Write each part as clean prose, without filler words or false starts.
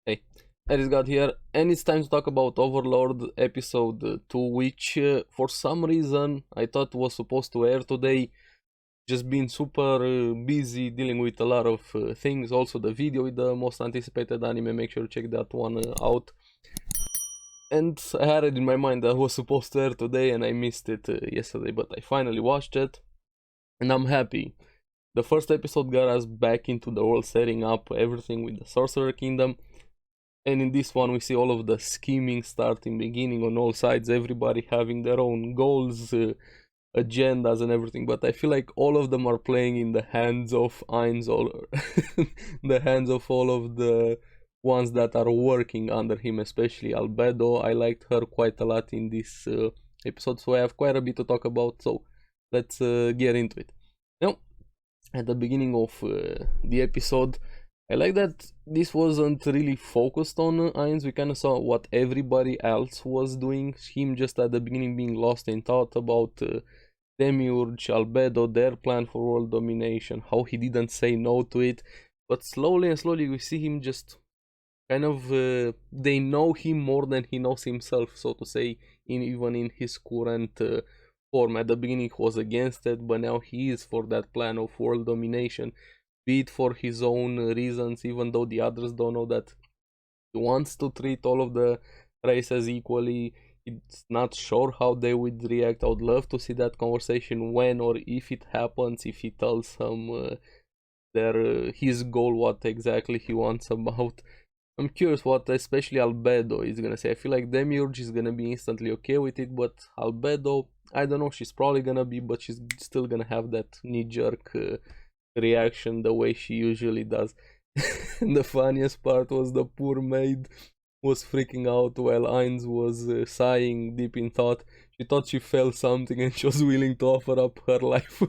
Hey, ARESxGOD here, and it's time to talk about Overlord episode 2, which for some reason I thought was supposed to air today. Just been super busy dealing with a lot of things. Also, the video with the most anticipated anime, make sure to check that one out. And I had it in my mind that was supposed to air today, and I missed it yesterday, but I finally watched it, and I'm happy. The first episode got us back into the world, setting up everything with the Sorcerer Kingdom. And in this one we see all of the scheming starting beginning on all sides, everybody having their own goals, agendas and everything, but I feel like all of them are playing in the hands of Ainz, all the hands of all of the ones that are working under him, especially Albedo. I liked her quite a lot in this episode, so I have quite a bit to talk about, so let's get into it. Now, at the beginning of the episode, I like that this wasn't really focused on Ainz. We kind of saw what everybody else was doing. Him just at the beginning being lost in thought about Demiurge, Albedo, their plan for world domination, how he didn't say no to it. But slowly and slowly we see him just kind of, they know him more than he knows himself, so to say, even in his current form. At the beginning he was against it, but now he is for that plan of world domination. Be it for his own reasons, even though the others don't know that he wants to treat all of the races equally. It's not sure how they would react. I would love to see that conversation when or if it happens, if he tells them his goal, what exactly he wants about. I'm curious what especially Albedo is gonna say. I feel like Demiurge is gonna be instantly okay with it, but Albedo, I don't know, she's probably gonna be, but she's still gonna have that knee-jerk reaction the way she usually does. The funniest part was the poor maid was freaking out while Ainz was sighing deep in thought. She thought she felt something and she was willing to offer up her life.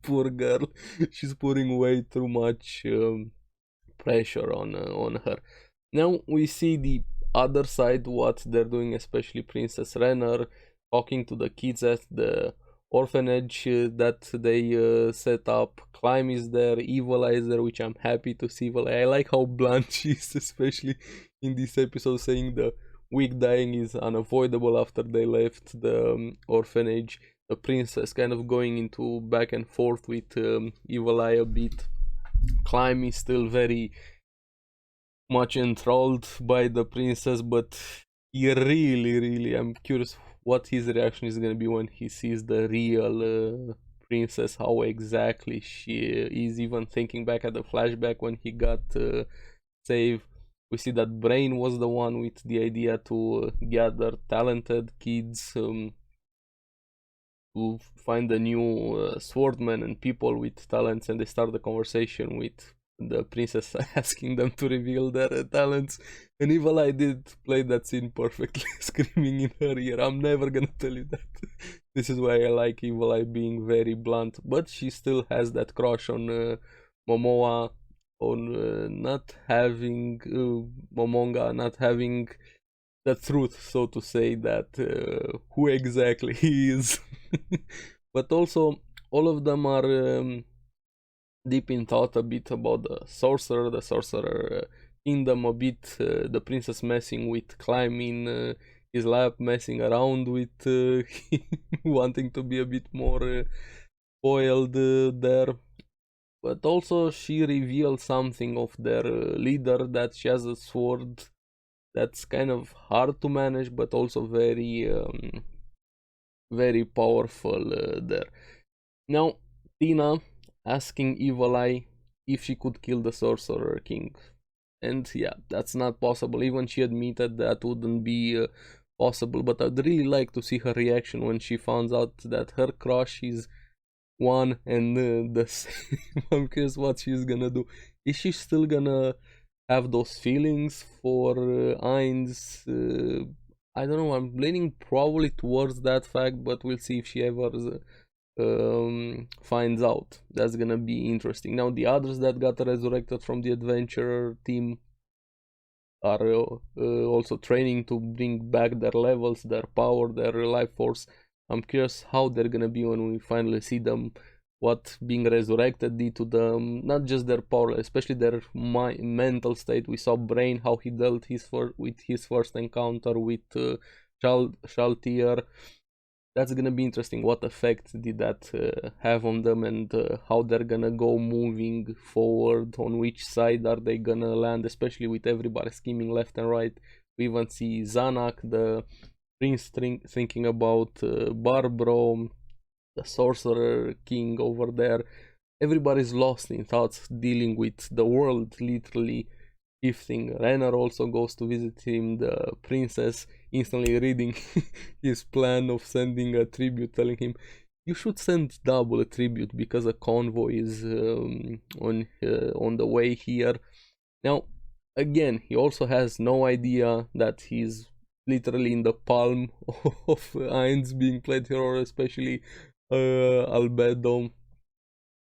Poor girl, she's putting way too much pressure on her. Now we see the other side, what they're doing, especially Princess Renner talking to the kids at the orphanage that they set up. Climb is there, Evil Eye is there, which I'm happy to see. Evil Eye, I like how blunt she is, especially in this episode, saying the weak dying is unavoidable after they left the orphanage. The princess kind of going into back and forth with Evil Eye a bit. Climb is still very much enthralled by the princess, but he really, I'm curious what his reaction is gonna be when he sees the real princess, how exactly she is. Even thinking back at the flashback when he got saved, we see that Brain was the one with the idea to gather talented kids to find a new swordman and people with talents, and they start the conversation with the princess asking them to reveal their talents. And Evil Eye did play that scene perfectly, screaming in her ear, I'm never gonna tell you that. This is why I like Evil Eye being very blunt, but she still has that crush on Momoa, on not having Momonga not having the truth, so to say, that who exactly he is. But also all of them are deep in thought a bit about the sorcerer kingdom, a bit the princess messing with climbing his lap, messing around with wanting to be a bit more spoiled there. But also she revealed something of their leader, that she has a sword that's kind of hard to manage, but also very powerful there. Now Tina asking Evil Eye if she could kill the Sorcerer King, and yeah, that's not possible. Even she admitted that wouldn't be possible, but I'd really like to see her reaction when she finds out that her crush is one and the same. I'm curious what she's gonna do. Is she still gonna have those feelings for Ainz? I don't know, I'm leaning probably towards that fact, but we'll see if she ever finds out. That's gonna be interesting. Now the others that got resurrected from the adventurer team are also training to bring back their levels, their power, their life force. I'm curious how they're gonna be when we finally see them what being resurrected did to them, not just their power, especially their mental state. We saw Brain, how he dealt with his first encounter with Shaltier. That's gonna be interesting. What effect did that have on them, and how they're gonna go moving forward? On which side are they gonna land? Especially with everybody scheming left and right. We even see Zanak, the prince, thinking about Barbro, the sorcerer king over there. Everybody's lost in thoughts, dealing with the world literally shifting. Renner also goes to visit him, the princess instantly reading his plan of sending a tribute, telling him, you should send double a tribute because a convoy is on the way here. Now, again, he also has no idea that he's literally in the palm of Ainz being played here, or especially Albedo.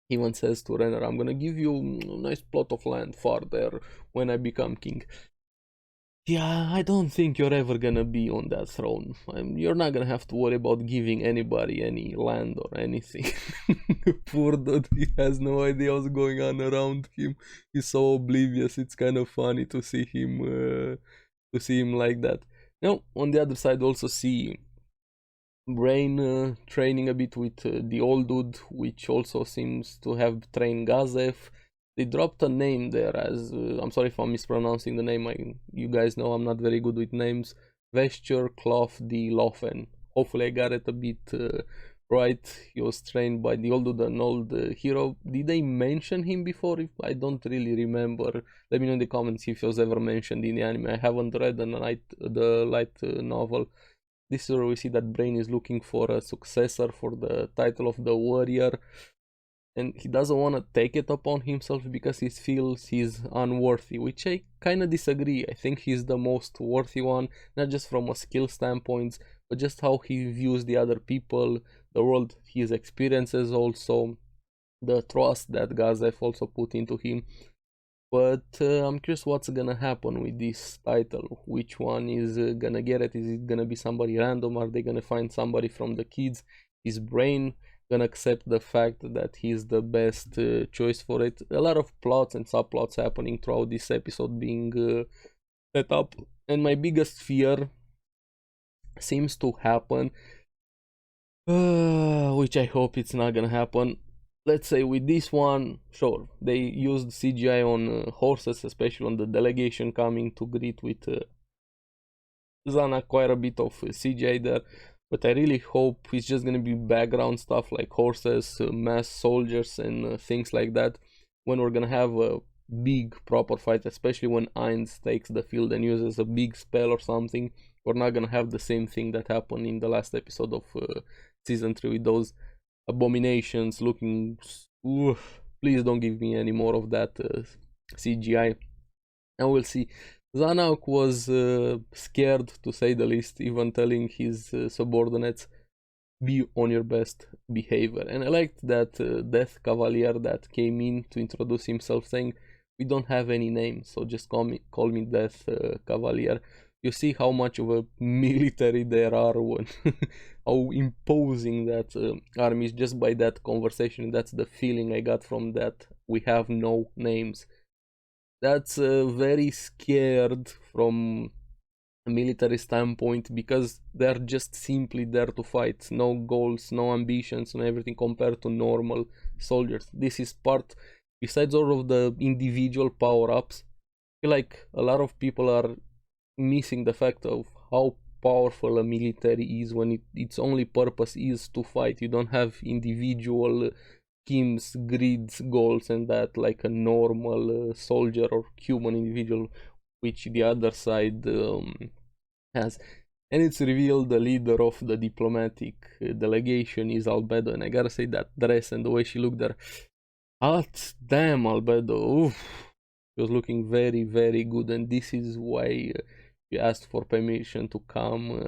He even says to Renner, I'm gonna give you a nice plot of land far there when I become king. Yeah, I don't think you're ever gonna be on that throne. You're not gonna have to worry about giving anybody any land or anything. Poor dude, he has no idea what's going on around him. He's so oblivious. It's kind of funny to see him like that. Now, on the other side, also see Brain training a bit with the old dude, which also seems to have trained Gazev. They dropped a name there as, I'm sorry if I'm mispronouncing the name, you guys know I'm not very good with names, Vesture Cloth de Lofen. Hopefully I got it a bit right. He was trained by the old dude, an old hero. Did they mention him before? I don't really remember. Let me know in the comments if he was ever mentioned in the anime. I haven't read the light novel. This is where we see that Brain is looking for a successor for the title of the warrior, and he doesn't want to take it upon himself because he feels he's unworthy, which I kind of disagree. I think he's the most worthy one, not just from a skill standpoint, but just how he views the other people, the world, his experiences also, the trust that Gazev also put into him. But I'm curious what's gonna happen with this title. Which one is gonna get it? Is it gonna be somebody random? Are they gonna find somebody from the kids? Is Brain gonna accept the fact that he's the best choice for it? A lot of plots and subplots happening throughout this episode being set up, and my biggest fear seems to happen, which I hope it's not gonna happen. Let's say with this one, sure, they used CGI on horses, especially on the delegation coming to greet with Zana, quite a bit of CGI there, but I really hope it's just gonna be background stuff like horses, mass soldiers, and things like that. When we're gonna have a big proper fight, especially when Ainz takes the field and uses a big spell or something, we're not gonna have the same thing that happened in the last episode of season 3 with those abominations looking. Oof, please don't give me any more of that CGI. And we'll see. Zanak was scared, to say the least, even telling his subordinates, be on your best behavior. And I liked that Death Cavalier that came in to introduce himself, saying, we don't have any name, so just call me Death Cavalier. You see how much of a military there are, when how imposing that army is just by that conversation. That's the feeling I got from that. We have no names. That's very scared from a military standpoint, because they're just simply there to fight. No goals, no ambitions, no everything compared to normal soldiers. This is part, besides all of the individual power-ups, I feel like a lot of people are missing the fact of how powerful a military is when its only purpose is to fight. You don't have individual schemes, grids, goals, and that like a normal soldier or human individual, which the other side has. And it's revealed the leader of the diplomatic delegation is Albedo, and I gotta say that dress and the way she looked there, hot damn, Albedo, oof, she was looking very, very good, and this is why she asked for permission to come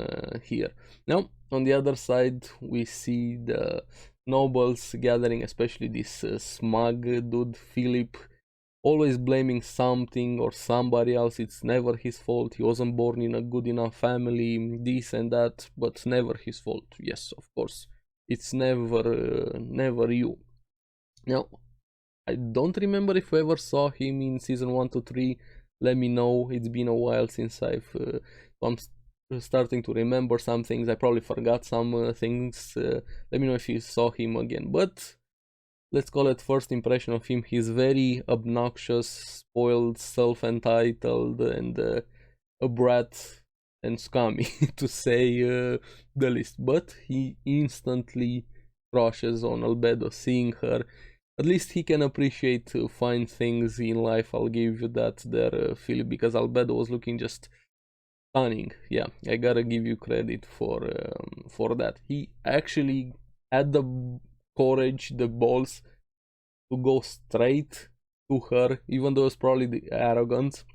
here. Now, on the other side, we see the nobles gathering, especially this smug dude, Philip, always blaming something or somebody else. It's never his fault. He wasn't born in a good enough family, this and that, but never his fault. Yes, of course, it's never you. Now, I don't remember if we ever saw him in season 1 to 3. Let me know. It's been a while since I'm starting to remember some things. I probably forgot some things. Let me know if you saw him again. But let's call it first impression of him. He's very obnoxious, spoiled, self-entitled, and a brat and scummy, to say the least. But he instantly crushes on Albedo, seeing her. At least he can appreciate fine things in life. I'll give you that there, Philip, because Albedo was looking just stunning. Yeah, I gotta give you credit for that. He actually had the courage, the balls to go straight to her, even though it's probably the arrogance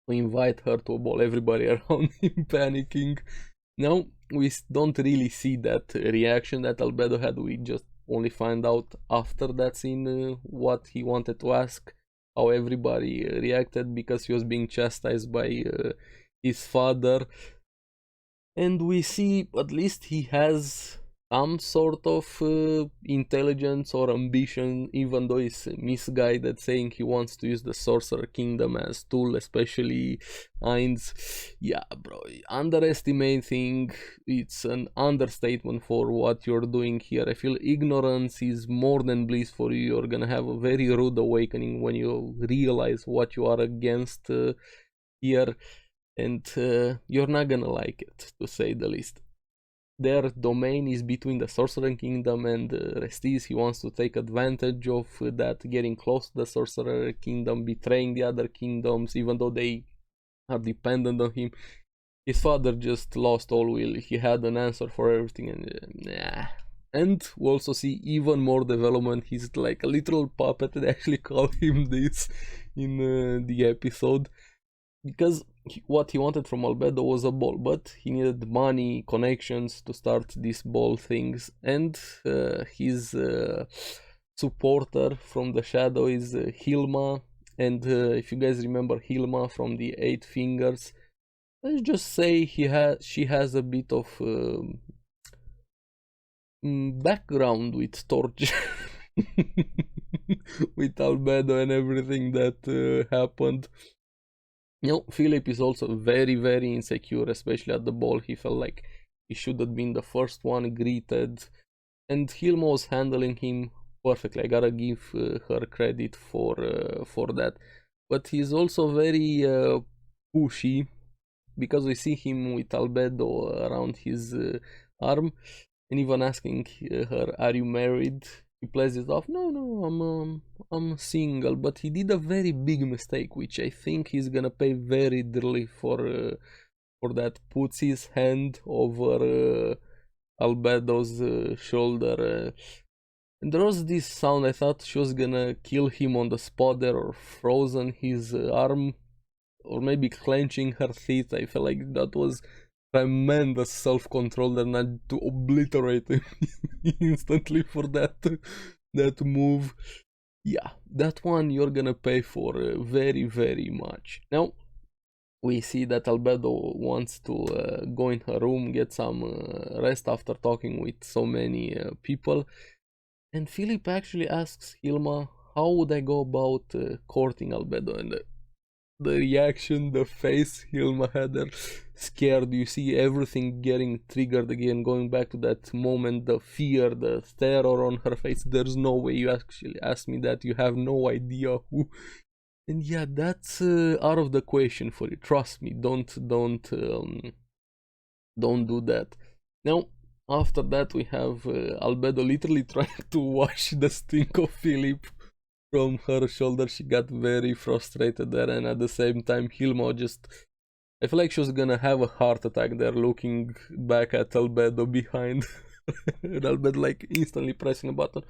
to invite her to a ball. Everybody around him panicking. Now we don't really see that reaction that Albedo had. We just only find out after that scene what he wanted to ask, how everybody reacted because he was being chastised by his father. And we see at least he has some sort of intelligence or ambition, even though he's misguided, saying he wants to use the Sorcerer Kingdom as tool, especially Ainz. Yeah, bro, underestimating, it's an understatement for what you're doing here. I feel ignorance is more than bliss for you. You're gonna have a very rude awakening when you realize what you are against here, and you're not gonna like it, to say the least. Their domain is between the Sorcerer Kingdom and Restis. He wants to take advantage of that, getting close to the Sorcerer Kingdom, betraying the other kingdoms, even though they are dependent on him. His father just lost all will. He had an answer for everything, and nah. And we also see even more development. He's like a literal puppet. They actually call him this in the episode, because what he wanted from Albedo was a ball, but he needed money, connections to start these ball things, and his supporter from the shadow is Hilma, and if you guys remember Hilma from the Eight Fingers, let's just say she has a bit of background with Torch. With Albedo and everything that happened. You know, Philip is also very, very insecure, especially at the ball. He felt like he should have been the first one greeted, and Hilma was handling him perfectly. I gotta give her credit for that. But he's also very pushy, because we see him with Albedo around his arm, and even asking her, "Are you married?" He plays it off. No, I'm single. But he did a very big mistake, which I think he's gonna pay very dearly for that. Puts his hand over Albedo's shoulder, and there was this sound. I thought she was gonna kill him on the spot there, or frozen his arm, or maybe clenching her teeth. I felt like that was tremendous self-control and not to obliterate him instantly for that move. Yeah, that one you're gonna pay for very, very much. Now we see that Albedo wants to go in her room, get some rest after talking with so many people, and Philip actually asks Hilma, how would I go about courting Albedo? And the reaction, the face Hilma had there, scared. You see everything getting triggered again, going back to that moment, the fear, the terror on her face. There's no way you actually asked me that. You have no idea who. And yeah, that's out of the question for you. Trust me. Don't do that. Now, after that, we have Albedo literally trying to wash the stink of Philip from her shoulder. She got very frustrated there, and at the same time Hilma just, I feel like she was gonna have a heart attack there, looking back at Albedo behind. And Albedo like instantly pressing a button.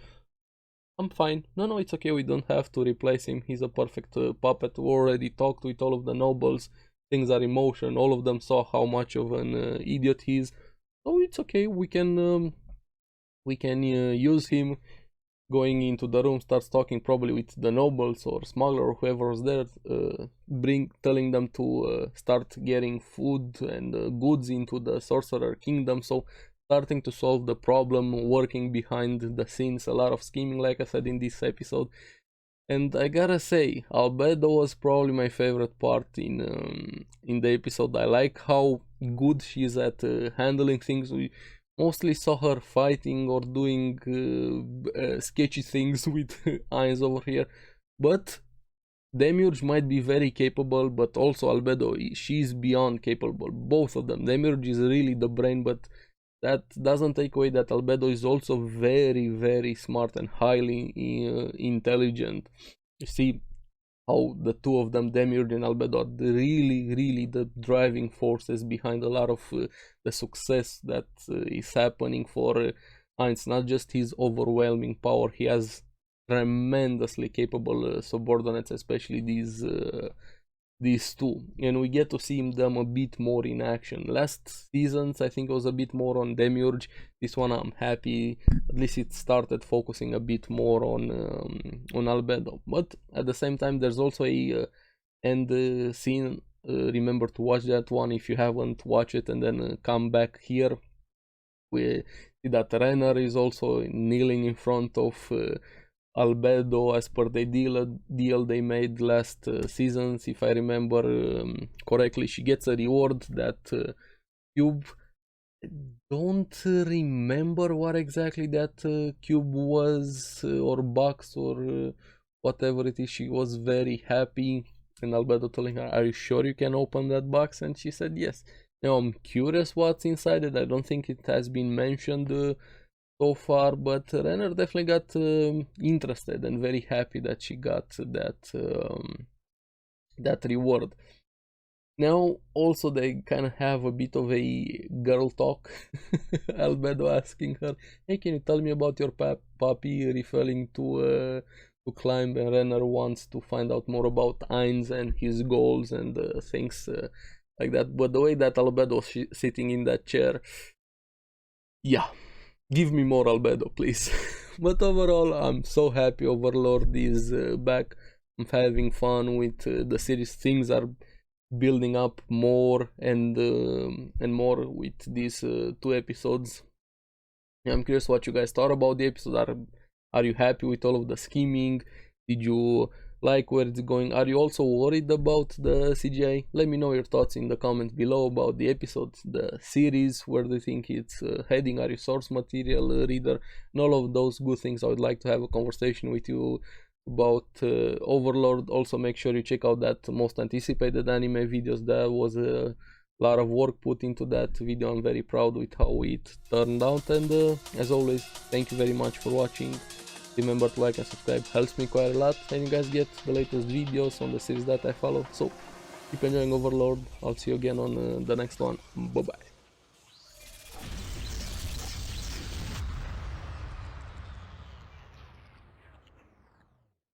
I'm fine. No, it's okay, we don't have to replace him. He's a perfect puppet. We already talked with all of the nobles. Things are in motion. All of them saw how much of an idiot he is. So it's okay, we can use him. Going into the room, starts talking probably with the nobles or smuggler or whoever was there, telling them to start getting food and goods into the Sorcerer Kingdom. So starting to solve the problem, working behind the scenes, a lot of scheming, like I said in this episode. And I gotta say, Albedo was probably my favorite part in the episode. I like how good she is at handling things. We mostly saw her fighting or doing sketchy things with eyes over here, but Demiurge might be very capable, but also Albedo, she's beyond capable. Both of them. Demiurge is really the brain, but that doesn't take away that Albedo is also very, very smart and highly intelligent. You see how the two of them, Demiurge and Albedo, are really the driving forces behind a lot of the success that is happening for Heinz. Not just his overwhelming power, he has tremendously capable subordinates, especially these two, and we get to see them a bit more in action. Last seasons I think it was a bit more on Demiurge. This one I'm happy at least it started focusing a bit more on Albedo, but at the same time there's also a end scene. Remember to watch that one if you haven't watched it, and then come back here. We see that Renner is also kneeling in front of Albedo as per the deal they made last seasons. If I remember correctly, she gets a reward that cube. I don't remember what exactly that cube was or box or whatever it is. She was very happy, and Albedo telling her, "Are you sure you can open that box?" And she said yes. Now I'm curious what's inside it. I don't think it has been mentioned so far, but Renner definitely got interested and very happy that she got that reward. Now also they kind of have a bit of a girl talk. Albedo asking her, "Hey, can you tell me about your puppy?" Referring to Climb, and Renner wants to find out more about Heinz and his goals and things like that. But the way that Albedo was sitting in that chair, yeah. Give me more Albedo, please. But overall, I'm so happy Overlord is back. I'm having fun with the series. Things are building up more and more with these two episodes. I'm curious what you guys thought about the episode. Are you happy with all of the scheming? Did you like where it's going? Are you also worried about the CGI? Let me know your thoughts in the comments below about the episode, the series, where do you think it's heading? Are you source material reader? And all of those good things. I would like to have a conversation with you about Overlord. Also make sure you check out that most anticipated anime videos. There was a lot of work put into that video. I'm very proud with how it turned out, and as always, thank you very much for watching. Remember to like and subscribe, helps me quite a lot, and you guys get the latest videos on the series that I follow. So keep enjoying Overlord. I'll see you again on the next one. Bye bye.